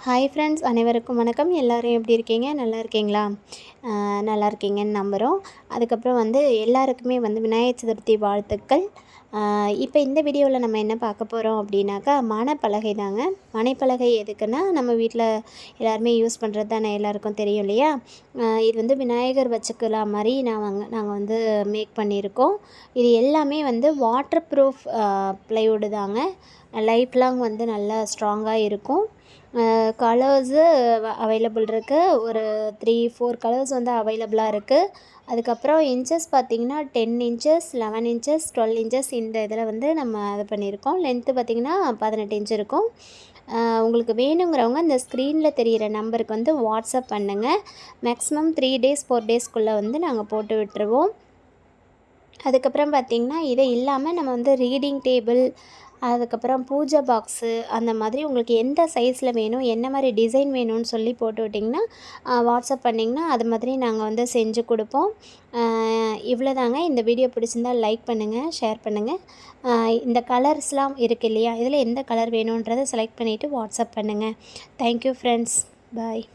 Hi friends, அனைவருக்கும் வணக்கம். எல்லோரும் எப்படி இருக்கீங்க? நல்லா இருக்கீங்களா? நல்லா இருக்கீங்கன்னு நம்புகிறோம். அதுக்கப்புறம் எல்லாருக்குமே விநாயகர் சதுர்த்தி வாழ்த்துக்கள். இப்போ இந்த வீடியோவில் நம்ம என்ன பார்க்க போகிறோம் அப்படின்னாக்கா, மணப்பலகை தாங்க. மணப்பலகை எதுக்குன்னா, நம்ம வீட்டில் எல்லாருமே யூஸ் பண்ணுறது தானே, எல்லாருக்கும் தெரியும் இல்லையா? இது விநாயகர் வச்சுக்கலாம் மாதிரி நாங்கள் மேக் பண்ணியிருக்கோம். இது எல்லாமே வாட்டர் ப்ரூஃப் ப்ளைவுட் தாங்க. லைஃப் லாங் நல்லா ஸ்ட்ராங்காக இருக்கும். கலர்ஸு அவைலபிள் இருக்குது. ஒரு 3-4 கலர்ஸ் அவைலபிளாக இருக்குது. அதுக்கப்புறம் இன்ச்சஸ் பார்த்திங்கன்னா 10 இன்ச்சஸ், 11 இன்ச்சஸ், 12 இன்ச்சஸ் இந்த இதில் நம்ம இது பண்ணியிருக்கோம். லென்த்து பார்த்திங்கன்னா 18 இன்ச் இருக்கும். உங்களுக்கு வேணுங்கிறவங்க இந்த ஸ்க்ரீனில் தெரிகிற நம்பருக்கு வாட்ஸ்அப் பண்ணுங்கள். மேக்ஸிமம் 3 டேஸ் 4 டேஸ்க்குள்ளே நாங்கள் போட்டு விட்டுருவோம். அதுக்கப்புறம் பார்த்திங்கன்னா இதை இல்லாமல் நம்ம ரீடிங் டேபிள், அதுக்கப்புறம் பூஜை பாக்ஸு, அந்த மாதிரி உங்களுக்கு எந்த சைஸில் வேணும், என்ன மாதிரி டிசைன் வேணும்னு சொல்லி போட்டு விட்டிங்கன்னா வாட்ஸ்அப் பண்ணிங்கன்னா அது மாதிரி நாங்கள் செஞ்சு கொடுப்போம். இவ்வளோதாங்க. இந்த வீடியோ பிடிச்சிருந்தால் லைக் பண்ணுங்கள், ஷேர் பண்ணுங்கள். இந்த கலர்ஸ்லாம் இருக்குது இல்லையா, இதில் எந்த கலர் வேணுன்றதை செலக்ட் பண்ணிவிட்டு வாட்ஸ்அப் பண்ணுங்கள். Thank you friends. பாய்.